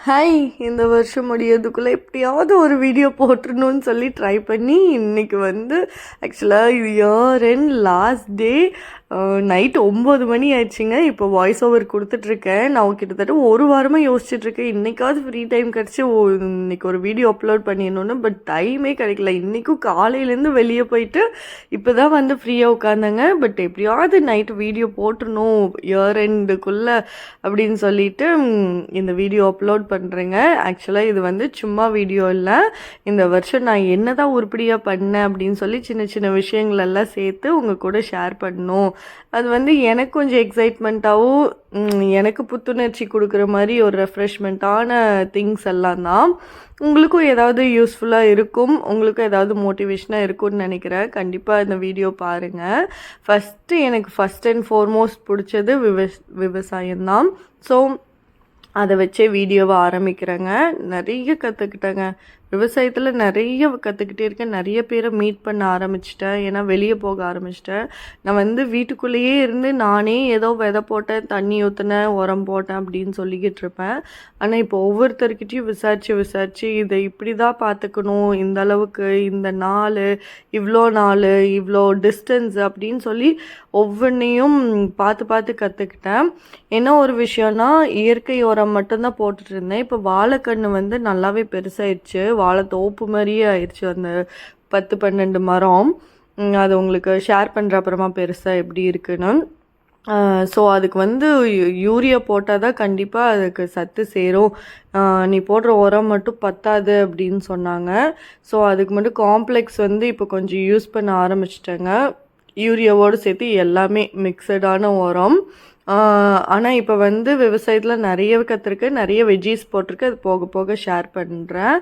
Hi, இந்த வருஷம் முடியறதுக்குள்ளே எப்படியாவது ஒரு வீடியோ போட்டுருணுன்னு சொல்லி ட்ரை பண்ணி இன்றைக்கி வந்து ஆக்சுவலாக இது year end last day night 9 மணி ஆயிடுச்சுங்க. இப்போ வாய்ஸ் ஓவர் கொடுத்துட்ருக்கேன். நான் கிட்டத்தட்ட ஒரு வாரமாக யோசிச்சுட்ருக்கேன், இன்றைக்காவது ஃப்ரீ டைம் கிடச்சி இன்றைக்கி ஒரு வீடியோ அப்லோட் பண்ணிடணுன்னு. பட் டைமே கிடைக்கல. இன்றைக்கும் காலையிலேருந்து வெளியே போயிட்டு இப்போ தான் வந்து ஃப்ரீயாக உட்காந்தாங்க. பட் எப்படியாவது நைட்டு வீடியோ போட்டுருணும் இயர் எண்டுக்குள்ளே அப்படின்னு சொல்லிட்டு இந்த வீடியோ அப்லோட் பண்ணுறேங்க. ஆக்சுவலாக இது வந்து சும்மா வீடியோ இல்லை, இந்த வருஷம் நான் என்ன தான் உருப்படியாக பண்ணேன் அப்படின்னு சொல்லி சின்ன சின்ன விஷயங்களெல்லாம் சேர்த்து உங்கள் கூட ஷேர் பண்ணணும். அது வந்து எனக்கு கொஞ்சம் எக்ஸைட்மெண்ட்டாகவும் எனக்கு புத்துணர்ச்சி கொடுக்குற மாதிரி ஒரு ரெஃப்ரெஷ்மெண்ட்டான திங்ஸ் எல்லாம் தான். உங்களுக்கும் ஏதாவது யூஸ்ஃபுல்லாக இருக்கும், உங்களுக்கும் ஏதாவது மோட்டிவேஷனாக இருக்கும்னு நினைக்கிறேன். கண்டிப்பாக இந்த வீடியோ பாருங்கள். எனக்கு ஃபஸ்ட் அண்ட் ஃபார்மோஸ்ட் பிடிச்சது விவசாயம்தான். ஸோ அதை வச்சே வீடியோவை ஆரம்பிக்கிறேங்க. நிறைய கற்றுக்கிட்டேங்க, விவசாயத்தில் நிறைய கற்றுக்கிட்டே இருக்கேன். நிறைய பேரை மீட் பண்ண ஆரம்பிச்சிட்டேன், ஏன்னா வெளியே போக ஆரம்பிச்சிட்டேன். நான் வந்து வீட்டுக்குள்ளேயே இருந்து நானே ஏதோ விதை போட்டேன், தண்ணி ஊற்றினேன், உரம் போட்டேன் அப்படின்னு சொல்லிக்கிட்டு இருப்பேன். ஆனால் இப்போ ஒவ்வொருத்தர்கிட்டையும் விசாரித்து இதை இப்படி தான் பார்த்துக்கணும், இந்த அளவுக்கு இந்த நாள் இவ்வளோ டிஸ்டன்ஸ் அப்படின்னு சொல்லி ஒவ்வொன்றையும் பார்த்து கற்றுக்கிட்டேன். என்ன ஒரு விஷயம்னா, இயற்கை உரம் மட்டும்தான் போட்டுட்டு இருந்தேன். இப்போ வாழைக்கன்று வந்து நல்லாவே பெருசாகிடுச்சு, வாழை தோப்பு மாதிரியே ஆயிடுச்சு. அந்த 10-12 மரம், அது உங்களுக்கு ஷேர் பண்ணுற அப்புறமா பெருசாக எப்படி இருக்குன்னு. ஸோ அதுக்கு வந்து யூரியா போட்டால் தான் கண்டிப்பாக அதுக்கு சத்து சேரும், நீ போடுற உரம் மட்டும் பத்தாது அப்படின்னு சொன்னாங்க. ஸோ அதுக்கு மட்டும் காம்ப்ளெக்ஸ் வந்து இப்போ கொஞ்சம் யூஸ் பண்ண ஆரம்பிச்சிட்டேங்க. யூரியாவோடு சேர்த்து எல்லாமே மிக்சடான உரம். ஆனால் இப்போ வந்து விவசாயத்தில் நிறைய கற்றுருக்கேன், நிறைய வெஜ்ஜீஸ் போட்டிருக்கு. அது போக போக ஷேர் பண்ணுறேன்.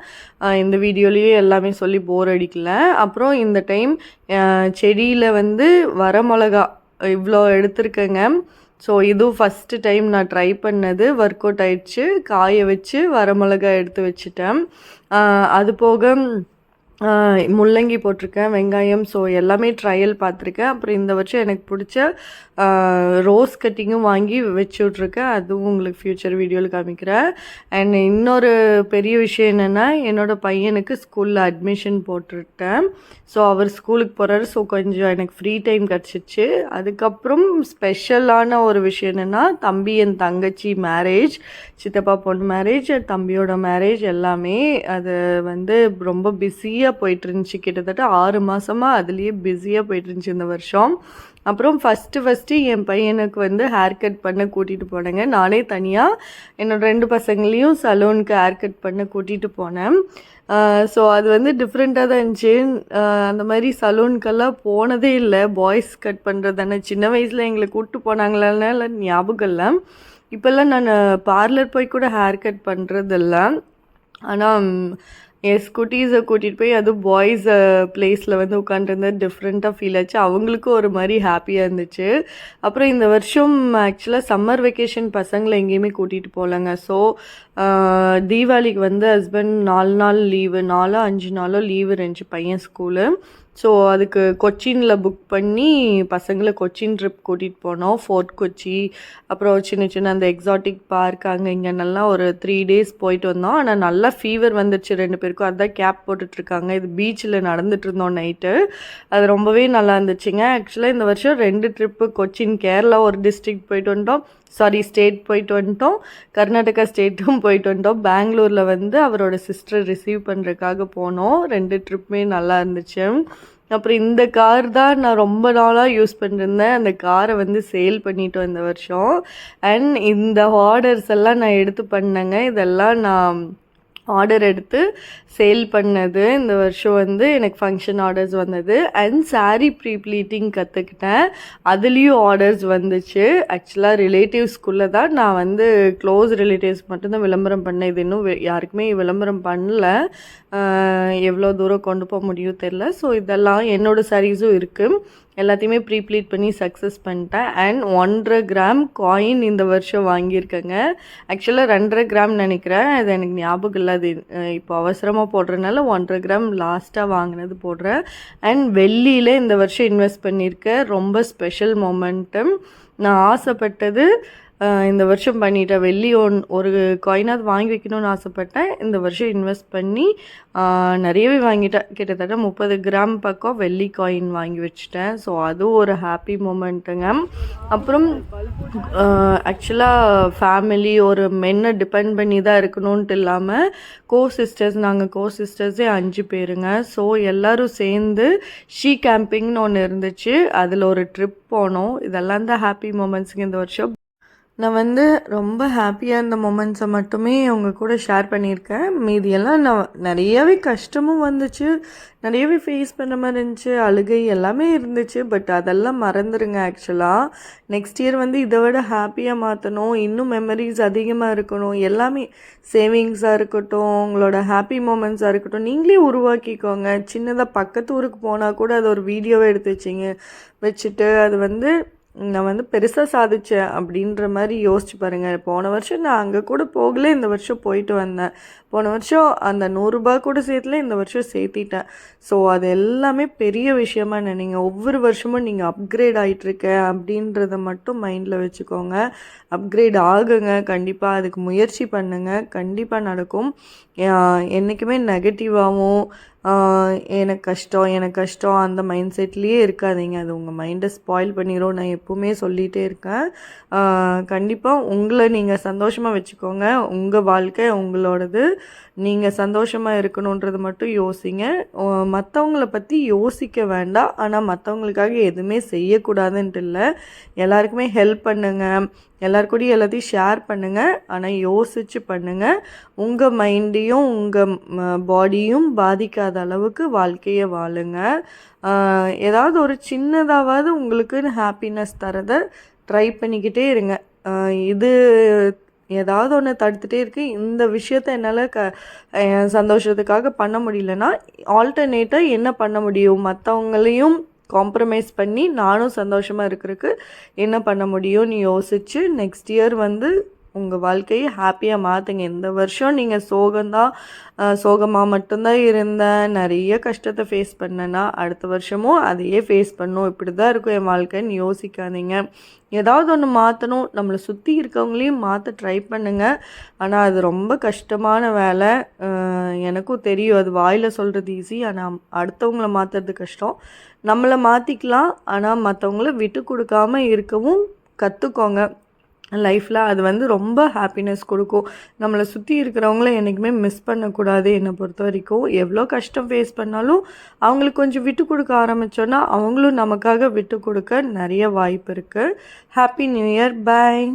இந்த வீடியோலேயே எல்லாமே சொல்லி போர் அடிக்கல. அப்புறம் இந்த டைம் செடியில் வந்து வரமிளகா இவ்வளோ எடுத்திருக்கேங்க. ஸோ இதுவும் ஃபஸ்ட்டு டைம் நான் ட்ரை பண்ணது, ஒர்க் அவுட் ஆயிடுச்சு. காய வச்சு வரமிளகா எடுத்து வச்சுட்டேன். அது போக முள்ளங்கி போட்டிருக்கேன், வெங்காயம். ஸோ எல்லாமே ட்ரையல் பார்த்துருக்கேன். அப்புறம் இந்த வருஷம் எனக்கு பிடிச்ச ரோஸ் கட்டிங்கும் வாங்கி வச்சு விட்ருக்கேன். அதுவும் உங்களுக்கு ஃப்யூச்சர் வீடியோவில் காமிக்கிறேன். அண்ட் இன்னொரு பெரிய விஷயம் என்னென்னா, என்னோடய பையனுக்கு ஸ்கூலில் அட்மிஷன் போட்டுவிட்டேன். ஸோ அவர் ஸ்கூலுக்கு போகிறாரு. ஸோ கொஞ்சம் எனக்கு ஃப்ரீ டைம் கிடச்சிச்சு. அதுக்கப்புறம் ஸ்பெஷலான ஒரு விஷயம் என்னென்னா, தம்பி என் தங்கச்சி மேரேஜ், சித்தப்பா பொண்ணு மேரேஜ், தம்பியோட மேரேஜ் எல்லாமே. அது வந்து ரொம்ப பிஸியாக போயிட்டு இருந்துச்சு. கிட்டத்தட்ட 6 மாதமாக அதுலேயே பிஸியாக போயிட்டு இருந்துச்சு இந்த வருஷம். அப்புறம் ஃபஸ்ட்டு என் பையனுக்கு வந்து ஹேர் கட் பண்ண கூட்டிகிட்டு போனேங்க. நானே தனியாக என்னோடய 2 பசங்களையும் சலூனுக்கு ஹேர் கட் பண்ண கூட்டிகிட்டு போனேன். ஸோ அது வந்து டிஃப்ரெண்ட்டாக தான் இருந்துச்சு. அந்த மாதிரி சலூனுக்கெல்லாம் போனதே இல்லை. பாய்ஸ் கட் பண்ணுறது தானே. சின்ன வயசில் எங்களை கூப்பிட்டு போனாங்களால ஞாபகம் இல்லை. இப்போல்லாம் நான் பார்லர் போய் கூட ஹேர் கட் பண்ணுறதில்ல. ஆனால் என் ஸ்கூட்டீஸை கூட்டிகிட்டு போய் அதுவும் பாய்ஸ் பிளேஸில் வந்து உட்காந்துருந்தது டிஃப்ரெண்ட்டாக ஃபீல் ஆச்சு. அவங்களுக்கும் ஒரு மாதிரி ஹாப்பியாக இருந்துச்சு. அப்புறம் இந்த வருஷம் ஆக்சுவலாக சம்மர் வெக்கேஷன் பசங்களை எங்கேயுமே கூட்டிகிட்டு போகலங்க. ஸோ தீபாவளிக்கு வந்து ஹஸ்பண்ட் 4 நாள் லீவு, 5 நாளோ லீவு இருந்துச்சு பையன் ஸ்கூலு. ஸோ அதுக்கு கொச்சினில் புக் பண்ணி பசங்களை கொச்சின் ட்ரிப் கூட்டிகிட்டு போனோம். ஃபோர்ட் கொச்சி, அப்புறம் சின்ன அந்த எக்ஸாட்டிக் பார்க், அங்கே இங்கேனெல்லாம் ஒரு 3 days போயிட்டு வந்தோம். ஆனால் நல்லா ஃபீவர் வந்துடுச்சு 2 பேருக்கும். அதுதான் கேப் போட்டுட்ருக்காங்க. இது பீச்சில் நடந்துட்டு இருந்தோம் நைட்டு. அது ரொம்பவே நல்லா இருந்துச்சுங்க. ஆக்சுவலாக இந்த வருஷம் 2 ட்ரிப்பு, கொச்சின் கேரளா ஒரு டிஸ்ட்ரிக்ட் போயிட்டு வந்துட்டோம், ஸ்டேட் போயிட்டு வந்துட்டோம், கர்நாடகா ஸ்டேட்டும் போயிட்டு வந்துட்டோம். பெங்களூரில் வந்து அவரோட சிஸ்டரை ரிசீவ் பண்ணுறதுக்காக போனோம். 2 ட்ரிப்புமே நல்லா இருந்துச்சு. அப்புறம் இந்த கார் தான் நான் ரொம்ப நாளாக யூஸ் பண்ணிருந்தேன். அந்த காரை வந்து சேல் பண்ணிட்டோம் இந்த வருஷம். அண்ட் இந்த ஆர்டர்ஸ் எல்லாம் நான் எடுத்து பண்ணேங்க. இதெல்லாம் நான் ஆர்டர் எடுத்து சேல் பண்ணது. இந்த வருஷம் வந்து எனக்கு ஃபங்க்ஷன் ஆர்டர்ஸ் வந்தது. அண்ட் சாரீ ப்ளீட்டிங் கற்றுக்கிட்டேன், அதுலேயும் ஆர்டர்ஸ் வந்துச்சு. ஆக்சுவலாக ரிலேட்டிவ்ஸ்குள்ளே தான் நான் வந்து க்ளோஸ் ரிலேட்டிவ்ஸ் மட்டும்தான் விளம்பரம் பண்ணேன். இது இன்னும் யாருக்குமே விளம்பரம் பண்ணல. எவ்வளோ தூரம் கொண்டு போக முடியும் தெரில. ஸோ இதெல்லாம் என்னோடய சாரீஸும் இருக்குது. எல்லாத்தையுமே ப்ளீட் பண்ணி சக்ஸஸ் பண்ணிட்டேன். அண்ட் 1.5 கிராம் காயின் இந்த வருஷம் வாங்கியிருக்கேங்க. ஆக்சுவலாக 2.5 கிராம் நினைக்கிறேன், அது எனக்கு ஞாபகம் இல்லை. அது இப்போ அவசரமாக போடுறதுனால 1.5 கிராம் லாஸ்ட்டாக வாங்கினது போடுறேன். அண்ட் வெள்ளியில் இந்த வருஷம் இன்வெஸ்ட் பண்ணியிருக்கேன். ரொம்ப ஸ்பெஷல் மொமெண்டம். நான் ஆசைப்பட்டது இந்த வருஷம் பண்ணிட்டேன். வெள்ளி ஒரு காயினாவது வாங்கி வைக்கணும்னு ஆசைப்பட்டேன். இந்த வருஷம் இன்வெஸ்ட் பண்ணி நிறையவே வாங்கிட்டேன். கிட்டத்தட்ட 30 கிராம் பக்கம் வெள்ளி காயின் வாங்கி வச்சுட்டேன். ஸோ அதுவும் ஒரு ஹாப்பி மூமெண்ட்டுங்க. அப்புறம் ஆக்சுவலாக ஃபேமிலி ஒரு மென்னை டிபெண்ட் பண்ணி தான் இருக்கணும்ன்ட்டு இல்லாமல் நாங்கள் சிஸ்டர்ஸே 5 பேருங்க. ஸோ எல்லோரும் சேர்ந்து கேம்பிங்னு ஒன்று இருந்துச்சு. அதில் ஒரு ட்ரிப் போனோம். இதெல்லாம் தான் ஹாப்பி மூமெண்ட்ஸுங்க இந்த வருஷம். நான் வந்து ரொம்ப ஹாப்பியாக இருந்த மொமெண்ட்ஸை மட்டுமே அவங்க கூட ஷேர் பண்ணியிருக்கேன். மீதியெல்லாம் நான் நிறையவே கஷ்டமும் வந்துச்சு, நிறையவே ஃபேஸ் பண்ண மாதிரி இருந்துச்சு, அழுகை எல்லாமே இருந்துச்சு. பட் அதெல்லாம் மறந்துடுங்க. ஆக்சுவலாக நெக்ஸ்ட் இயர் வந்து இதை விட ஹாப்பியாக மாற்றணும், இன்னும் மெமரிஸ் அதிகமாக இருக்கணும். எல்லாமே சேவிங்ஸாக இருக்கட்டும், உங்களோட ஹாப்பி மூமெண்ட்ஸாக இருக்கட்டும், நீங்களே உருவாக்கிக்கோங்க. சின்னதாக பக்கத்து ஊருக்கு போனால் கூட அது ஒரு வீடியோவை எடுத்து வச்சுட்டு அது வந்து நான் வந்து பெருசாக சாதித்தேன் அப்படின்ற மாதிரி யோசிச்சு பாருங்கள். போன வருஷம் நான் அங்கே கூட போகல, இந்த வருஷம் போயிட்டு வந்தேன். போன வருஷம் அந்த 100 ரூபா கூட சேர்த்துல, இந்த வருஷம் சேர்த்திட்டேன். ஸோ அது எல்லாமே பெரிய விஷயமா நினைங்க. ஒவ்வொரு வருஷமும் நீங்கள் அப்கிரேட் ஆகிட்டுருக்க அப்படின்றத மட்டும் மைண்டில் வச்சுக்கோங்க. அப்கிரேட் ஆகுங்க, கண்டிப்பாக அதுக்கு முயற்சி பண்ணுங்கள், கண்டிப்பாக நடக்கும். என்றைக்குமே நெகட்டிவாகவும் எனக்கு கஷ்டம் அந்த மைண்ட் செட்லேயே இருக்காதீங்க. அது உங்கள் மைண்டை ஸ்பாயில் பண்ணிடும். நான் எப்போவுமே சொல்லிகிட்டே இருக்கேன். கண்டிப்பாக உங்களை நீங்கள் சந்தோஷமாக வச்சுக்கோங்க. உங்கள் வாழ்க்கை உங்களோடது. நீங்கள் சந்தோஷமாக இருக்கணுன்றது மட்டும் யோசிங்க. மற்றவங்கள பற்றி யோசிக்க வேண்டாம். ஆனால் மற்றவங்களுக்காக எதுவுமே செய்யக்கூடாதுன்ட்டு இல்லை. எல்லாருக்குமே ஹெல்ப் பண்ணுங்கள், எல்லாருக்கூடையும் எல்லாத்தையும் ஷேர் பண்ணுங்கள். ஆனால் யோசித்து பண்ணுங்கள். உங்கள் மைண்டையும் உங்கள் பாடியும் பாதிக்காத அளவுக்கு வாழ்க்கையை வாழுங்க. ஏதாவது ஒரு சின்னதாவது உங்களுக்கு ஹாப்பினஸ் தரதை ட்ரை பண்ணிக்கிட்டே இருங்க. இது ஏதாவது ஒன்று தடுத்துகிட்டே இருக்குது. இந்த விஷயத்த என்னால் சந்தோஷத்துக்காக பண்ண முடியலன்னா ஆல்டர்னேட்டாக என்ன பண்ண முடியும், மற்றவங்களையும் காம்ப்ரமைஸ் பண்ணி நானும் சந்தோஷமாக இருக்கிறதுக்கு என்ன பண்ண முடியும்னு யோசித்து நெக்ஸ்ட் இயர் வந்து உங்கள் வாழ்க்கையை ஹாப்பியாக மாற்றுங்க. இந்த வருஷம் நீங்கள் சோகமாக மட்டும்தான் இருந்தேன், நிறைய கஷ்டத்தை ஃபேஸ் பண்ணேன்னா அடுத்த வருஷமும் அதையே ஃபேஸ் பண்ணணும், இப்படி தான் இருக்கும் என் வாழ்க்கைன்னு யோசிக்காதீங்க. ஏதாவது ஒன்று மாற்றணும், நம்மளை சுற்றி இருக்கவங்களையும் மாற்ற ட்ரை பண்ணுங்கள். ஆனால் அது ரொம்ப கஷ்டமான வேலை. எனக்கும் தெரியும், அது வாயில் சொல்கிறது ஈஸி, ஆனால் அடுத்தவங்கள மாற்றுறது கஷ்டம். நம்மளை மாற்றிக்கலாம், ஆனால் மற்றவங்கள விட்டு கொடுக்காமல் இருக்கவும் கற்றுக்கோங்க லைஃப்பில். அது வந்து ரொம்ப ஹாப்பினஸ் கொடுக்கும். நம்மளை சுற்றி இருக்கிறவங்கள என்றைக்குமே மிஸ் பண்ணக்கூடாது. என்னை பொறுத்த வரைக்கும் எவ்வளோ கஷ்டம் ஃபேஸ் பண்ணாலும் அவங்களுக்கு கொஞ்சம் விட்டு கொடுக்க ஆரம்பித்தோன்னா அவங்களும் நமக்காக விட்டு கொடுக்க நிறைய வாய்ப்பு இருக்குது. Happy new year. பாய்.